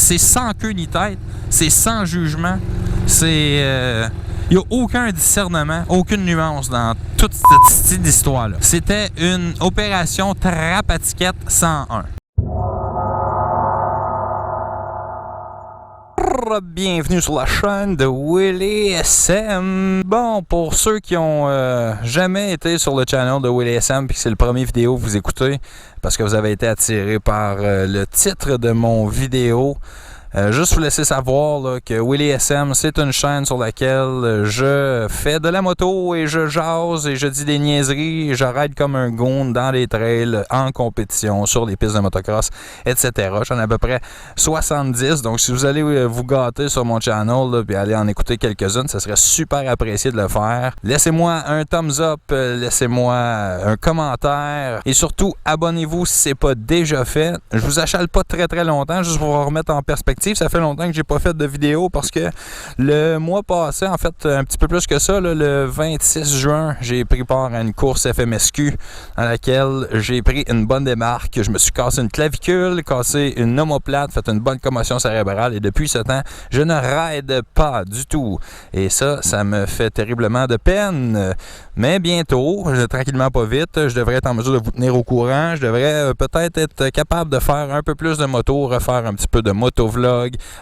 c'est sans queue ni tête, c'est sans jugement, c'est... il n'y a aucun discernement, aucune nuance dans toute cette style d'histoire-là. C'était une opération Trap-à-Ticket 101. Bienvenue sur la chaîne de Willy SM. Bon, pour ceux qui ont jamais été sur le channel de Willy SM puis que c'est le premier vidéo que vous écoutez parce que vous avez été attiré par le titre de mon vidéo, juste vous laisser savoir là, que Willy SM, c'est une chaîne sur laquelle je fais de la moto et je jase et je dis des niaiseries et je ride comme un goon dans les trails, en compétition, sur les pistes de motocross, etc. J'en ai à peu près 70, donc si vous allez vous gâter sur mon channel et aller en écouter quelques-unes, ça serait super apprécié de le faire. Laissez-moi un thumbs up, laissez-moi un commentaire et surtout abonnez-vous si ce n'est pas déjà fait. Je vous achale pas très longtemps, juste pour vous remettre en perspective. Ça fait longtemps que j'ai pas fait de vidéo parce que le mois passé, en fait un petit peu plus que ça, là, le 26 juin, j'ai pris part à une course FMSQ dans laquelle j'ai pris une bonne démarque. Je me suis cassé une clavicule, cassé une omoplate, fait une bonne commotion cérébrale et depuis ce temps, je ne ride pas du tout. Et ça me fait terriblement de peine. Mais bientôt, tranquillement pas vite, je devrais être en mesure de vous tenir au courant. Je devrais peut-être être capable de faire un peu plus de moto, refaire un petit peu de motovlog,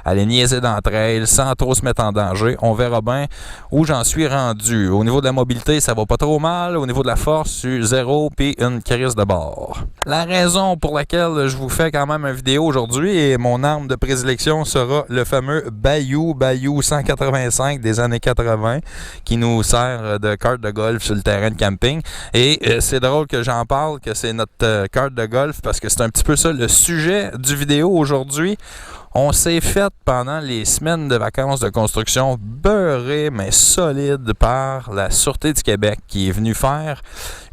aller niaiser dans le trail sans trop se mettre en danger. On verra bien où j'en suis rendu. Au niveau de la mobilité, ça va pas trop mal. Au niveau de la force, je suis zéro puis une crise de bord. La raison pour laquelle je vous fais quand même une vidéo aujourd'hui et mon arme de prédilection sera le fameux Bayou 185 des années 80 qui nous sert de carte de golf sur le terrain de camping. Et c'est drôle que j'en parle, que c'est notre carte de golf parce que c'est un petit peu ça le sujet du vidéo aujourd'hui. On s'est fait pendant les semaines de vacances de construction beurré mais solide par la Sûreté du Québec qui est venue faire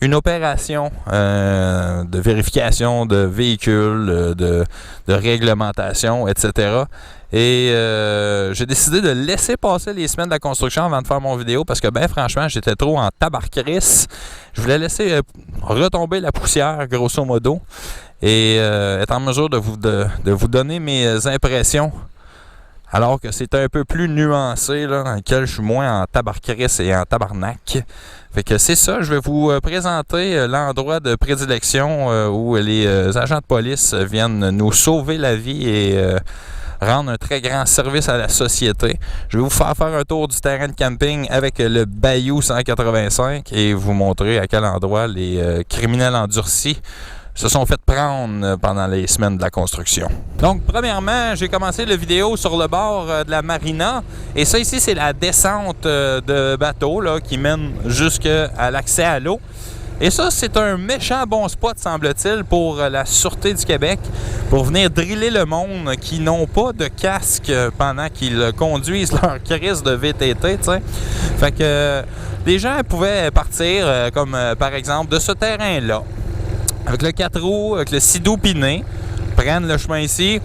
une opération de vérification de véhicules, de réglementation, etc. Et j'ai décidé de laisser passer les semaines de la construction avant de faire mon vidéo parce que ben franchement j'étais trop en tabarcrisse. Je voulais laisser retomber la poussière grosso modo et être en mesure de vous donner mes impressions alors que c'est un peu plus nuancé là, dans lequel je suis moins en tabarcrisse et en tabarnak. Fait que c'est ça, je vais vous présenter l'endroit de prédilection où les agents de police viennent nous sauver la vie et rendre un très grand service à la société. Je vais vous faire un tour du terrain de camping avec le Bayou 185 et vous montrer à quel endroit les criminels endurcis se sont fait prendre pendant les semaines de la construction. Donc, premièrement, j'ai commencé la vidéo sur le bord de la marina. Et ça, ici, c'est la descente de bateau là, qui mène jusqu'à l'accès à l'eau. Et ça, c'est un méchant bon spot, semble-t-il, pour la Sûreté du Québec, pour venir driller le monde qui n'ont pas de casque pendant qu'ils conduisent leur crise de VTT, tu sais. Fait que les gens pouvaient partir, comme par exemple, de ce terrain-là, avec le 4 roues, avec le sidou piné, prennent le chemin ici,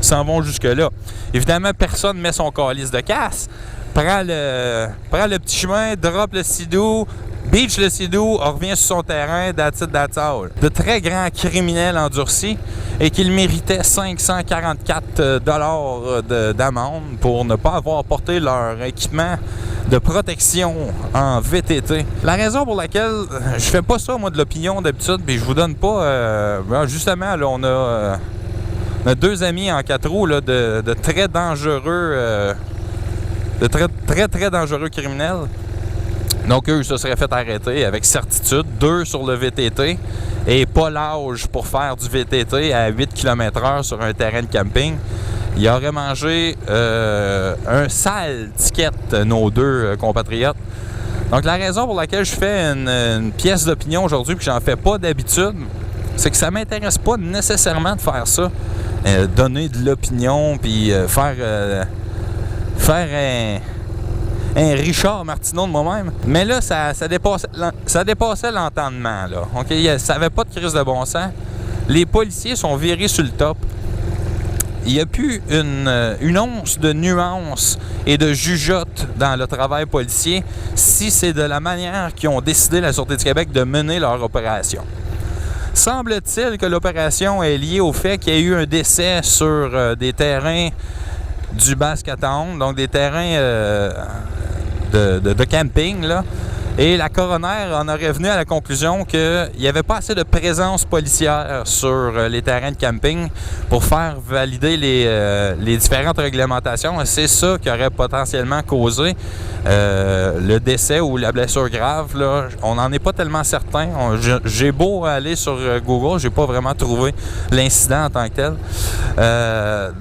s'en vont jusque-là. Évidemment, personne ne met son calice de casse, prend le petit chemin, drop le sidou, beach le sidou, on revient sur son terrain, that's it, that's all. De très grands criminels endurcis et qu'ils méritaient 544 $ d'amende pour ne pas avoir porté leur équipement de protection en VTT. La raison pour laquelle je fais pas ça, moi, de l'opinion d'habitude, puis je vous donne pas... justement, là, on a deux amis en 4 roues là, de très dangereux... de très dangereux criminels. Donc, eux, ils se seraient fait arrêter avec certitude. 2 sur le VTT et pas l'âge pour faire du VTT à 8 km/h sur un terrain de camping. Ils auraient mangé un sale ticket, nos deux compatriotes. Donc, la raison pour laquelle je fais une pièce d'opinion aujourd'hui et que j'en fais pas d'habitude, c'est que ça m'intéresse pas nécessairement de faire ça. Donner de l'opinion puis faire un Richard Martineau de moi-même. Mais là, ça dépassait l'entendement, là. Okay? Ça n'avait pas de crise de bon sens. Les policiers sont virés sur le top. Il n'y a plus une once de nuance et de jugeote dans le travail policier si c'est de la manière qu'ils ont décidé, la Sûreté du Québec, de mener leur opération. Semble-t-il que l'opération est liée au fait qu'il y a eu un décès sur des terrains du Basse-Caton, donc des terrains de camping, là. Et la coroner en aurait venu à la conclusion qu'il n'y avait pas assez de présence policière sur les terrains de camping pour faire valider les différentes réglementations. C'est ça qui aurait potentiellement causé le décès ou la blessure grave. Là. On n'en est pas tellement certain. J'ai beau aller sur Google, j'ai pas vraiment trouvé l'incident en tant que tel.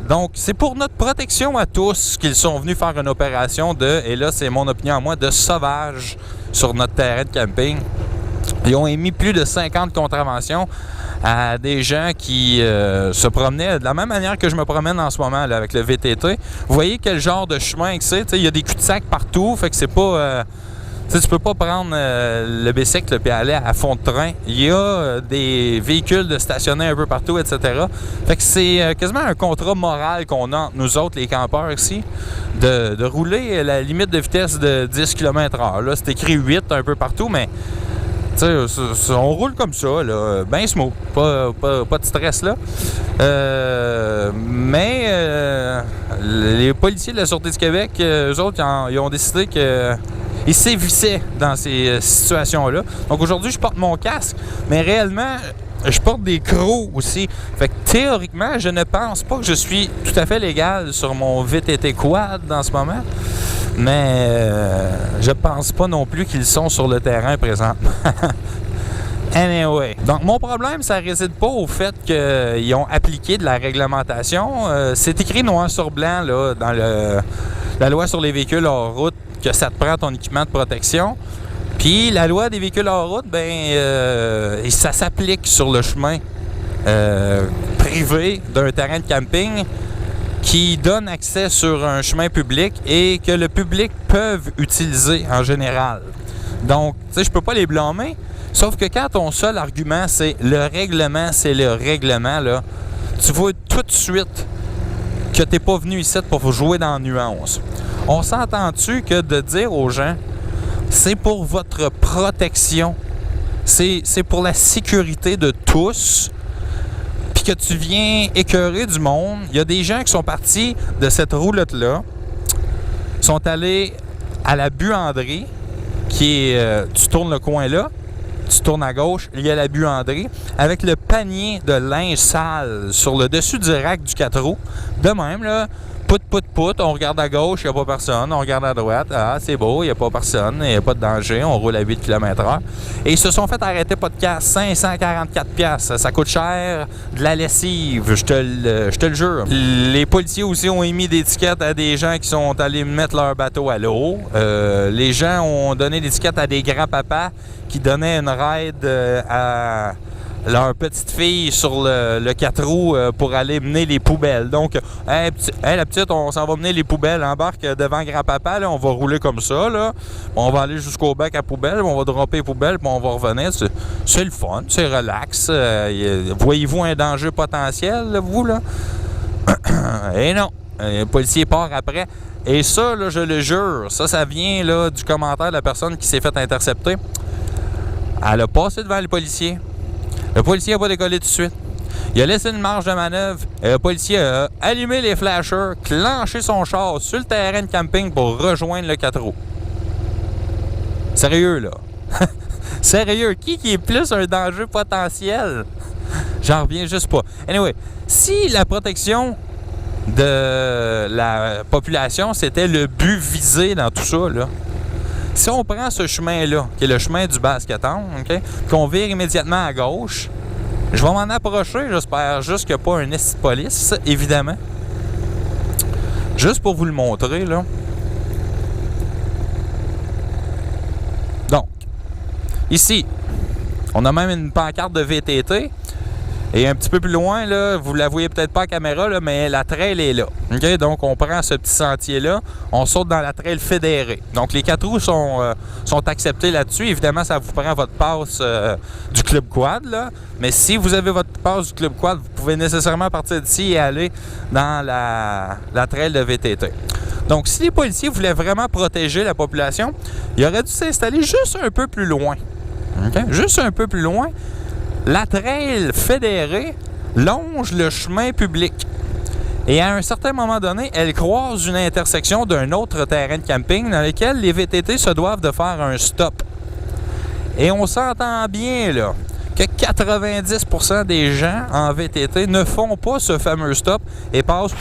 Donc, c'est pour notre protection à tous qu'ils sont venus faire une opération et là, c'est mon opinion à moi, de sauvage sur notre terrain de camping. Ils ont émis plus de 50 contraventions à des gens qui se promenaient de la même manière que je me promène en ce moment là, avec le VTT. Vous voyez quel genre de chemin que c'est? Il y a des cul-de-sac partout, fait que c'est pas... tu peux pas prendre le bicycle et aller à fond de train. Il y a des véhicules de stationner un peu partout, etc. Fait que c'est quasiment un contrat moral qu'on a entre nous autres, les campeurs ici, de rouler la limite de vitesse de 10 km/h. Là, c'est écrit 8 un peu partout, mais on roule comme ça, là, bien smooth. Pas de stress là. Mais les policiers de la Sûreté du Québec, eux autres, ils ont décidé que ils sévissaient dans ces situations-là. Donc aujourd'hui, je porte mon casque, mais réellement, je porte des crocs aussi. Fait que théoriquement, je ne pense pas que je suis tout à fait légal sur mon VTT Quad en ce moment. Mais je pense pas non plus qu'ils sont sur le terrain présentement. Anyway. Donc, mon problème, ça réside pas au fait qu'ils ont appliqué de la réglementation. C'est écrit noir sur blanc là, dans la loi sur les véhicules hors route que ça te prend ton équipement de protection. Puis, la loi des véhicules hors route, ça s'applique sur le chemin privé d'un terrain de camping qui donne accès sur un chemin public et que le public peut utiliser en général. Donc, tu sais, je peux pas les blâmer, sauf que quand ton seul argument, c'est le règlement, là, tu vois tout de suite que t'es pas venu ici pour jouer dans la nuance. On s'entend-tu que de dire aux gens, c'est pour votre protection, c'est pour la sécurité de tous, que tu viens écœurer du monde. Il y a des gens qui sont partis de cette roulotte-là, sont allés à la buanderie, qui est... tu tournes le coin là, tu tournes à gauche, il y a la buanderie, avec le panier de linge sale sur le dessus du rack du 4 roues. De même, là, pout, on regarde à gauche, il n'y a pas personne, on regarde à droite, ah, c'est beau, il n'y a pas personne, il n'y a pas de danger, on roule à 8 km/h. Et ils se sont fait arrêter, pas de casse, 544$. Ça coûte cher, de la lessive, je te le jure. Les policiers aussi ont émis des tickets à des gens qui sont allés mettre leur bateau à l'eau. Les gens ont donné des tickets à des grands-papas qui donnaient une ride à leur petite fille sur le 4 roues pour aller mener les poubelles. Donc, hey, la petite, on s'en va mener les poubelles, embarque devant grand-papa, là, on va rouler comme ça, là. On va aller jusqu'au bac à poubelle, on va dropper les poubelles, puis on va revenir. C'est le fun, c'est relax. Voyez-vous un danger potentiel, là, vous, là? Et non, le policier part après. Et ça, là, je le jure, ça vient là, du commentaire de la personne qui s'est fait intercepter. Elle a passé devant le policier. Le policier n'a pas décollé tout de suite. Il a laissé une marge de manœuvre et le policier a allumé les flashers, clenché son char sur le terrain de camping pour rejoindre le 4 roues. Sérieux, là? Sérieux, qui est plus un danger potentiel? J'en reviens juste pas. Anyway, si la protection de la population, c'était le but visé dans tout ça, là, si on prend ce chemin-là, qui est le chemin du Basse-Caton, okay, qu'on vire immédiatement à gauche, je vais m'en approcher, j'espère juste qu'il n'y a pas un esti de police, évidemment. Juste pour vous le montrer, là. Donc, ici, on a même une pancarte de VTT. Et un petit peu plus loin, là, vous la voyez peut-être pas à caméra, là, mais la trail est là. Okay? Donc, on prend ce petit sentier-là, on saute dans la trail fédérée. Donc, les 4 roues sont acceptés là-dessus. Évidemment, ça vous prend votre passe du Club Quad, là. Mais si vous avez votre passe du Club Quad, vous pouvez nécessairement partir d'ici et aller dans la trail de VTT. Donc, si les policiers voulaient vraiment protéger la population, ils auraient dû s'installer juste un peu plus loin. Okay? Juste un peu plus loin. La trail fédérée longe le chemin public. Et à un certain moment donné, elle croise une intersection d'un autre terrain de camping dans lequel les VTT se doivent de faire un stop. Et on s'entend bien là que 90% des gens en VTT ne font pas ce fameux stop et passent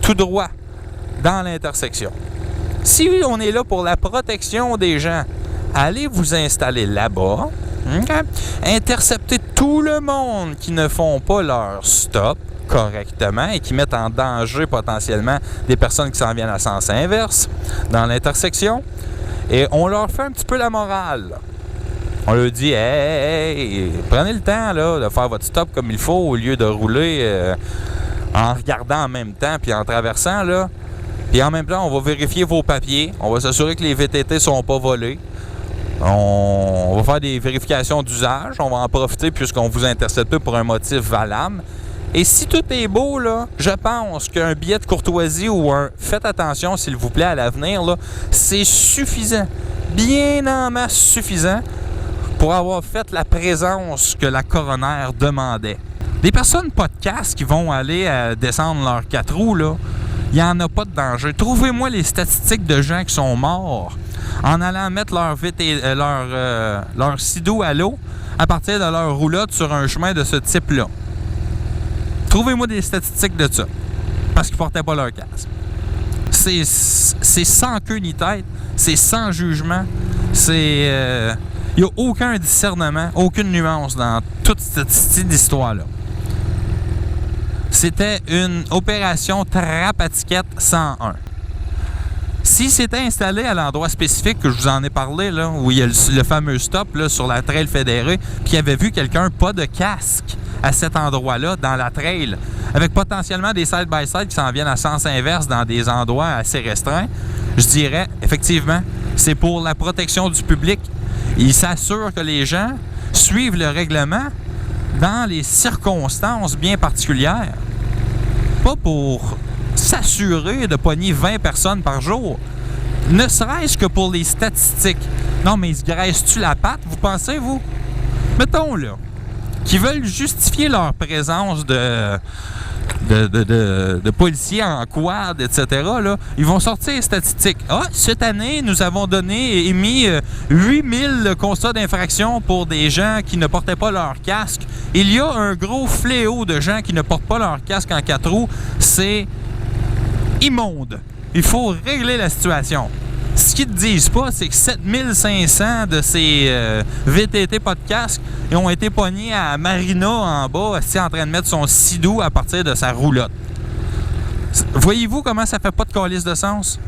tout droit dans l'intersection. Si on est là pour la protection des gens, allez vous installer là-bas, okay? Interceptez tout le monde qui ne font pas leur stop correctement et qui mettent en danger potentiellement des personnes qui s'en viennent à sens inverse dans l'intersection. Et on leur fait un petit peu la morale. On leur dit, hey, prenez le temps là, de faire votre stop comme il faut au lieu de rouler en regardant en même temps puis en traversant. Là. Puis en même temps, on va vérifier vos papiers. On va s'assurer que les VTT ne sont pas volés. On va faire des vérifications d'usage. On va en profiter puisqu'on vous intercepte pour un motif valable. Et si tout est beau, là, je pense qu'un billet de courtoisie ou un « faites attention, s'il vous plaît, à l'avenir », là, c'est suffisant. Bien en masse suffisant pour avoir fait la présence que la coroner demandait. Des personnes pas de casque qui vont aller descendre leurs 4 roues, là, il n'y en a pas de danger. Trouvez-moi les statistiques de gens qui sont morts en allant mettre leur sido à l'eau à partir de leur roulotte sur un chemin de ce type-là. Trouvez-moi des statistiques de ça. Parce qu'ils ne portaient pas leur casque. C'est sans queue ni tête. C'est sans jugement. Il n'y a aucun discernement, aucune nuance dans toute cette histoire-là. C'était une opération Trapatiquette 101. S'il s'était installé à l'endroit spécifique que je vous en ai parlé, là, où il y a le fameux stop là, sur la trail fédérée, puis il avait vu quelqu'un pas de casque à cet endroit-là, dans la trail, avec potentiellement des side-by-side qui s'en viennent à sens inverse dans des endroits assez restreints, je dirais, effectivement, c'est pour la protection du public. Il s'assure que les gens suivent le règlement dans les circonstances bien particulières. Pas pour s'assurer de pogner 20 personnes par jour. Ne serait-ce que pour les statistiques. Non, mais ils se graissent-tu la patte, vous pensez, vous? Mettons, là, qui veulent justifier leur présence de policiers en quad, etc., là, ils vont sortir les statistiques. Ah, cette année, nous avons émis 8000 constats d'infraction pour des gens qui ne portaient pas leur casque. Il y a un gros fléau de gens qui ne portent pas leur casque en 4 roues. C'est immonde. Il faut régler la situation. Ce qu'ils ne disent pas, c'est que 7500 de ces VTT pas de casque ils ont été pognés à Marina en bas, en train de mettre son sidou à partir de sa roulotte. Voyez-vous comment ça fait pas de calice de sens?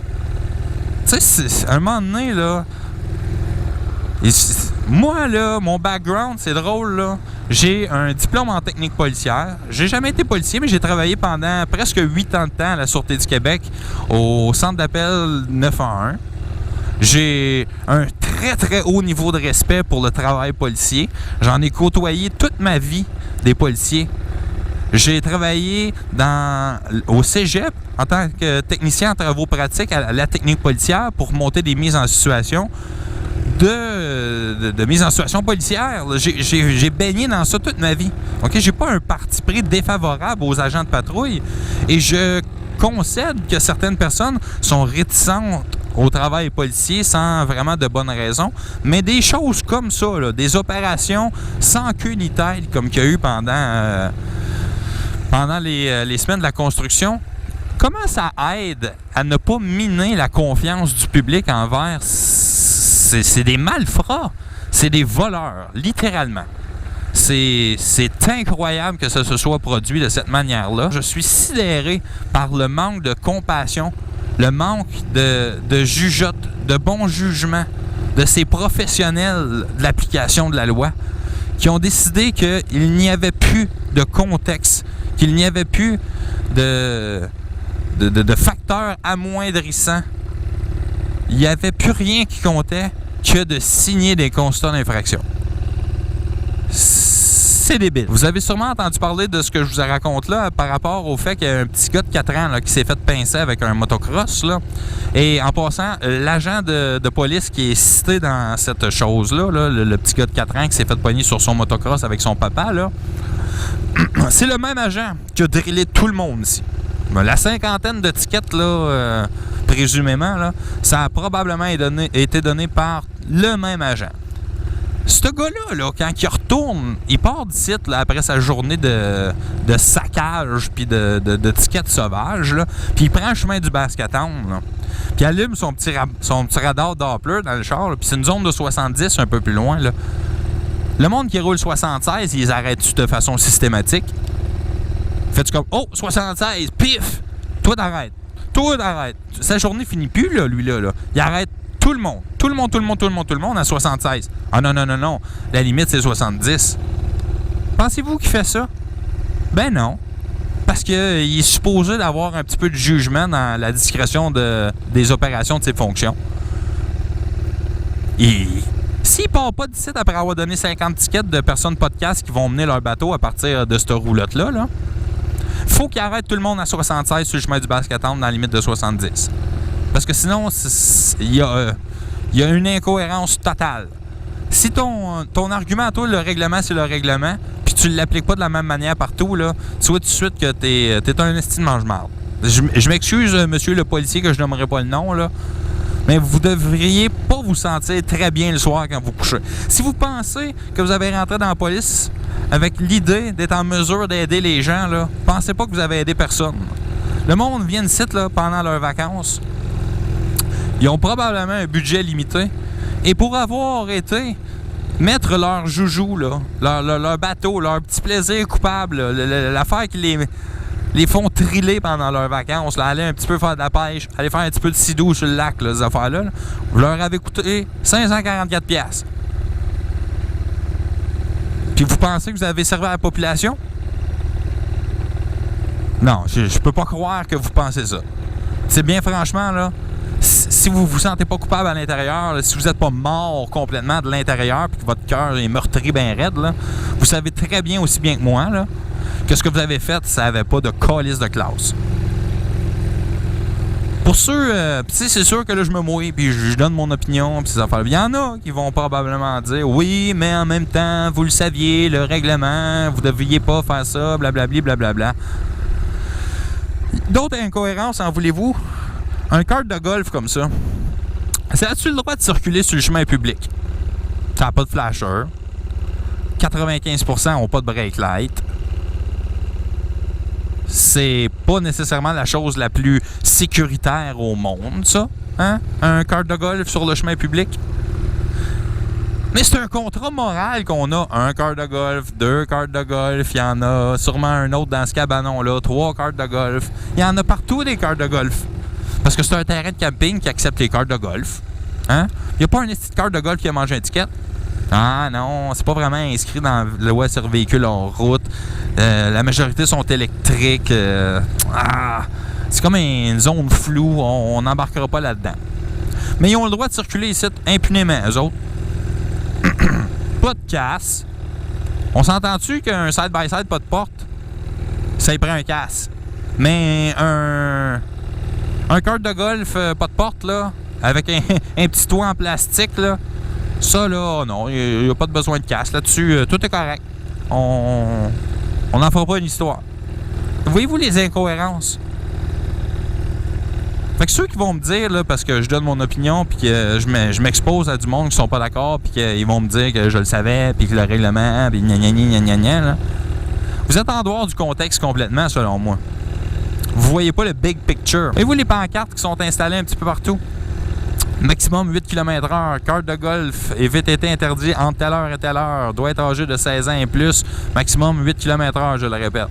Tu sais, à un moment donné, là... Moi, là, mon background, c'est drôle, là. J'ai un diplôme en technique policière. J'ai jamais été policier, mais j'ai travaillé pendant presque 8 ans de temps à la Sûreté du Québec, au centre d'appel 911. J'ai un très, très haut niveau de respect pour le travail policier. J'en ai côtoyé toute ma vie des policiers. J'ai travaillé au cégep en tant que technicien en travaux pratiques à la technique policière pour monter des mises en situation de mise en situation policière. J'ai baigné dans ça toute ma vie. Okay? J'ai pas un parti pris défavorable aux agents de patrouille et je concède que certaines personnes sont réticentes au travail policier sans vraiment de bonnes raisons, mais des choses comme ça, là, des opérations sans queue ni tête comme qu'il y a eu pendant les semaines de la construction, comment ça aide à ne pas miner la confiance du public envers... C'est des malfrats, c'est des voleurs, littéralement. C'est incroyable que ça se soit produit de cette manière-là. Je suis sidéré par le manque de compassion, le manque de jugeote, de bon jugement de ces professionnels de l'application de la loi qui ont décidé qu'il n'y avait plus de contexte, qu'il n'y avait plus de facteurs amoindrissants. Il n'y avait plus rien qui comptait que de signer des constats d'infraction. C'est débile. Vous avez sûrement entendu parler de ce que je vous raconte là par rapport au fait qu'il y a un petit gars de 4 ans là, qui s'est fait pincer avec un motocross. Là. Et en passant, l'agent de police qui est cité dans cette chose-là, là, le petit gars de 4 ans qui s'est fait pogner sur son motocross avec son papa, là, c'est le même agent qui a drillé tout le monde ici. La cinquantaine de tickets, là, présumément, là, ça a probablement été donné par le même agent. Ce gars-là, là, quand il retourne, il part d'ici là, après sa journée de saccage puis de tickets sauvages, là, puis il prend le chemin du Basket-Town, là, puis il allume son petit radar Doppler dans le char, puis c'est une zone de 70 un peu plus loin. Là. Le monde qui roule 76, ils arrêtent de façon systématique. Fais-tu comme « Oh, 76, pif! Toi t'arrêtes. Toi t'arrêtes. » Sa journée finit plus, là, lui-là. Là. Il arrête tout le monde. Tout le monde à 76. Ah non. La limite, c'est 70. Pensez-vous qu'il fait ça? Ben non. Parce qu'il est supposé d'avoir un petit peu de jugement dans la discrétion des opérations de ses fonctions. Et s'il part pas d'ici après avoir donné 50 tickets de personnes podcast qui vont mener leur bateau à partir de cette roulotte-là, là, faut qu'il arrête tout le monde à 76 sur le chemin du Basket-Town dans la limite de 70. Parce que sinon, il y a une incohérence totale. Si ton argument à toi, le règlement, c'est le règlement, puis tu ne l'appliques pas de la même manière partout, là, tu vois tout de suite que t'es un esti de mange-marde. Je m'excuse, monsieur le policier, que je nommerai pas le nom, là, mais vous devriez pas vous sentir très bien le soir quand vous couchez. Si vous pensez que vous avez rentré dans la police avec l'idée d'être en mesure d'aider les gens, là, pensez pas que vous avez aidé personne. Le monde vient ici là, pendant leurs vacances. Ils ont probablement un budget limité. Et pour avoir été mettre leur joujou, là, leur bateau, leur petit plaisir coupable, l'affaire qui les font triller pendant leurs vacances, là, aller un petit peu faire de la pêche, aller faire un petit peu de sidou sur le lac, là, ces affaires-là, là, vous leur avez coûté 544$. Puis vous pensez que vous avez servi à la population? Non, je peux pas croire que vous pensez ça. C'est bien franchement, là, si vous vous sentez pas coupable à l'intérieur, là, si vous n'êtes pas mort complètement de l'intérieur puis que votre cœur est meurtri bien raide, là, vous savez très bien, aussi bien que moi, là, que ce que vous avez fait, ça n'avait pas de calice de classe. Pour ceux, c'est sûr que là, je me mouille puis je donne mon opinion puis ces affaires. Il y en a qui vont probablement dire « Oui, mais en même temps, vous le saviez, le règlement, vous ne deviez pas faire ça, blablabli, blablabla. » D'autres incohérences, en voulez-vous? Un kart de golf comme ça, ça a-tu le droit de circuler sur le chemin public? Ça n'a pas de flasher. 95% n'ont pas de brake light. C'est pas nécessairement la chose la plus sécuritaire au monde, ça. Hein? Un kart de golf sur le chemin public. Mais c'est un contrat moral qu'on a. Un kart de golf, 2 karts de golf, il y en a sûrement un autre dans ce cabanon-là, 3 karts de golf. Il y en a partout des karts de golf. Parce que c'est un terrain de camping qui accepte les cartes de golf. Hein? Il n'y a pas un esti de carte de golf qui a mangé un ticket. Ah non, c'est pas vraiment inscrit dans la loi sur véhicules hors route. La majorité sont électriques. C'est comme une zone floue. On n'embarquera pas là-dedans. Mais ils ont le droit de circuler ici impunément, eux autres. Pas de casse. On s'entend-tu qu'un side-by-side, pas de porte? Ça y prend un casse. Mais un kart de golf, pas de porte, là, avec un petit toit en plastique, là, ça, là, non, il n'y a pas de besoin de casse. Là-dessus, tout est correct. On n'en fera pas une histoire. Voyez-vous les incohérences? Fait que ceux qui vont me dire, là, parce que je donne mon opinion, puis que je m'expose à du monde qui sont pas d'accord, puis qu'ils vont me dire que je le savais, puis que le règlement, puis gna là, vous êtes en dehors du contexte complètement, selon moi. Vous voyez pas le big picture. Voyez-vous les pancartes qui sont installées un petit peu partout? Maximum 8 km/h, carte de golf et VTT interdit entre telle heure et telle heure, doit être âgé de 16 ans et plus, maximum 8 km/h, je le répète.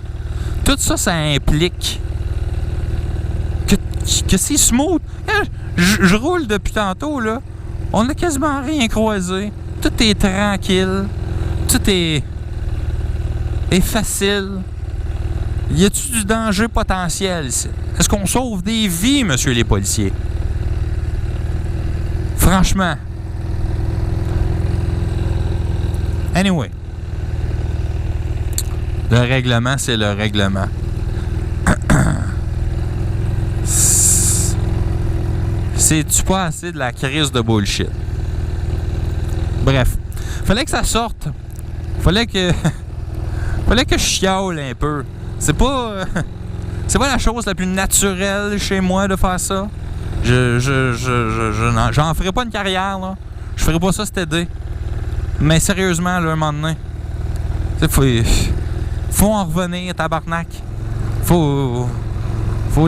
Tout ça, ça implique que c'est smooth. Je roule depuis tantôt, là. On n'a quasiment rien croisé. Tout est tranquille. Tout est facile. Y a-t-il du danger potentiel ici? Est-ce qu'on sauve des vies, monsieur les policiers? Franchement. Le règlement, c'est le règlement. C'est-tu pas assez de la crise de bullshit? Bref. Fallait que ça sorte. Fallait que je chiale un peu. C'est pas la chose la plus naturelle chez moi de faire ça. J'en ferai pas une carrière, là. Je ferai pas ça cet été. Mais sérieusement, là, un moment donné, faut en revenir, tabarnak. Faut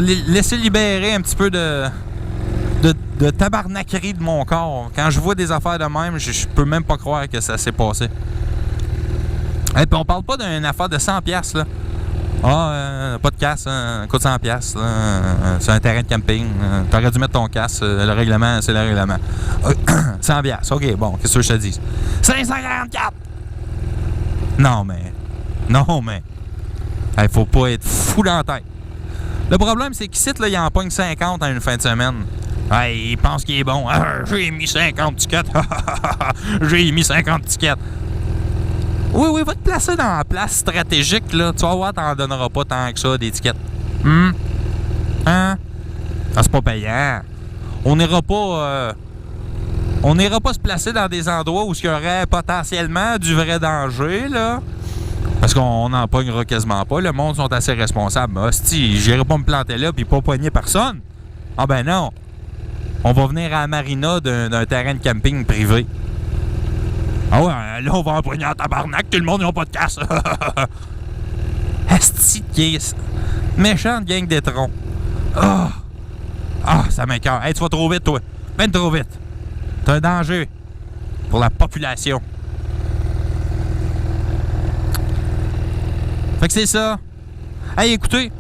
laisser libérer un petit peu de tabarnaquerie de mon corps. Quand je vois des affaires de même, je peux même pas croire que ça s'est passé. Et puis on parle pas d'une affaire de 100$, là. Pas de casse, coûte 100$, là. C'est un terrain de camping. T'aurais dû mettre ton casse. Le règlement, c'est le règlement. 100$, ok, bon, qu'est-ce que je te dis? 544! Non, mais... faut pas être fou dans la tête. Le problème, c'est qu'ici, là, il en pogne 50 en une fin de semaine. Il pense qu'il est bon. J'ai mis 50 tickets. J'ai mis 50 tickets. Oui, va te placer dans la place stratégique, là. Tu vas voir, t'en donneras pas tant que ça d'étiquettes. C'est pas payant. On n'ira pas se placer dans des endroits où il y aurait potentiellement du vrai danger, là. Parce qu'on n'en pognera quasiment pas. Le monde sont assez responsables. Hostie, j'irai pas me planter là puis pas pogner personne. Ah ben non. On va venir à la marina d'un terrain de camping privé. Ah ouais, là, on va empoigner en tabarnak. Tout le monde n'a pas de casse. Asti de caisse. Méchante gang d'étrons. Ça m'écoeure. Hey, tu vas trop vite, toi. Ben trop vite. C'est un danger pour la population. Fait que c'est ça. Hey, écoutez,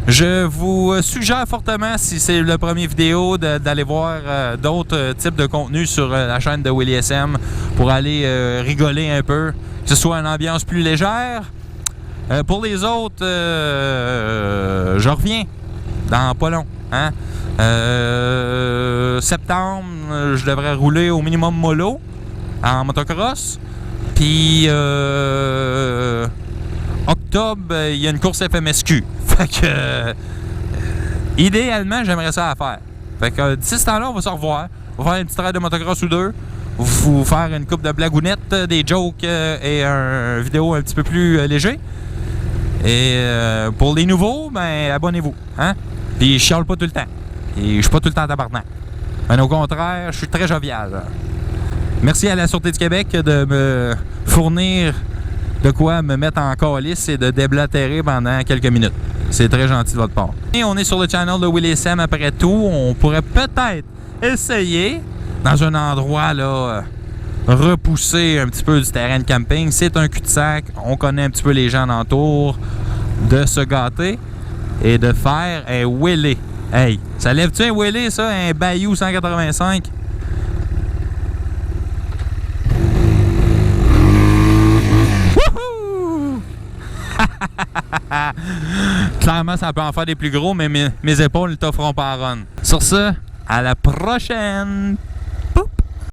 je vous suggère fortement, si c'est le premier vidéo, d'aller voir d'autres types de contenus sur la chaîne de Willy SM pour aller rigoler un peu, que ce soit une ambiance plus légère. Pour les autres, je reviens dans pas long. Septembre, je devrais rouler au minimum mollo en motocross. Puis octobre, il y a une course FMSQ. Fait que idéalement, j'aimerais ça à faire. Fait que d'ici ce temps-là, on va se revoir. On va faire une petite ride de motocross ou deux. Vous faire une coupe de blagounettes, des jokes et une vidéo un petit peu plus léger. Et pour les nouveaux, ben abonnez-vous. Puis je chiale pas tout le temps. Et je suis pas tout le temps tabarnak. Mais au contraire, je suis très jovial. Merci à la Sûreté du Québec de me fournir de quoi me mettre en calice et de déblatérer pendant quelques minutes. C'est très gentil de votre part. Et on est sur le channel de Willy SM après tout. On pourrait peut-être essayer dans un endroit là repoussé un petit peu du terrain de camping. C'est un cul-de-sac. On connaît un petit peu les gens alentour. De se gâter et de faire un Willy. Hey, ça lève-tu un Willy, ça? Un Bayou 185? Clairement, ça peut en faire des plus gros, mais mes épaules ne t'offront pas à run. Sur ce, à la prochaine!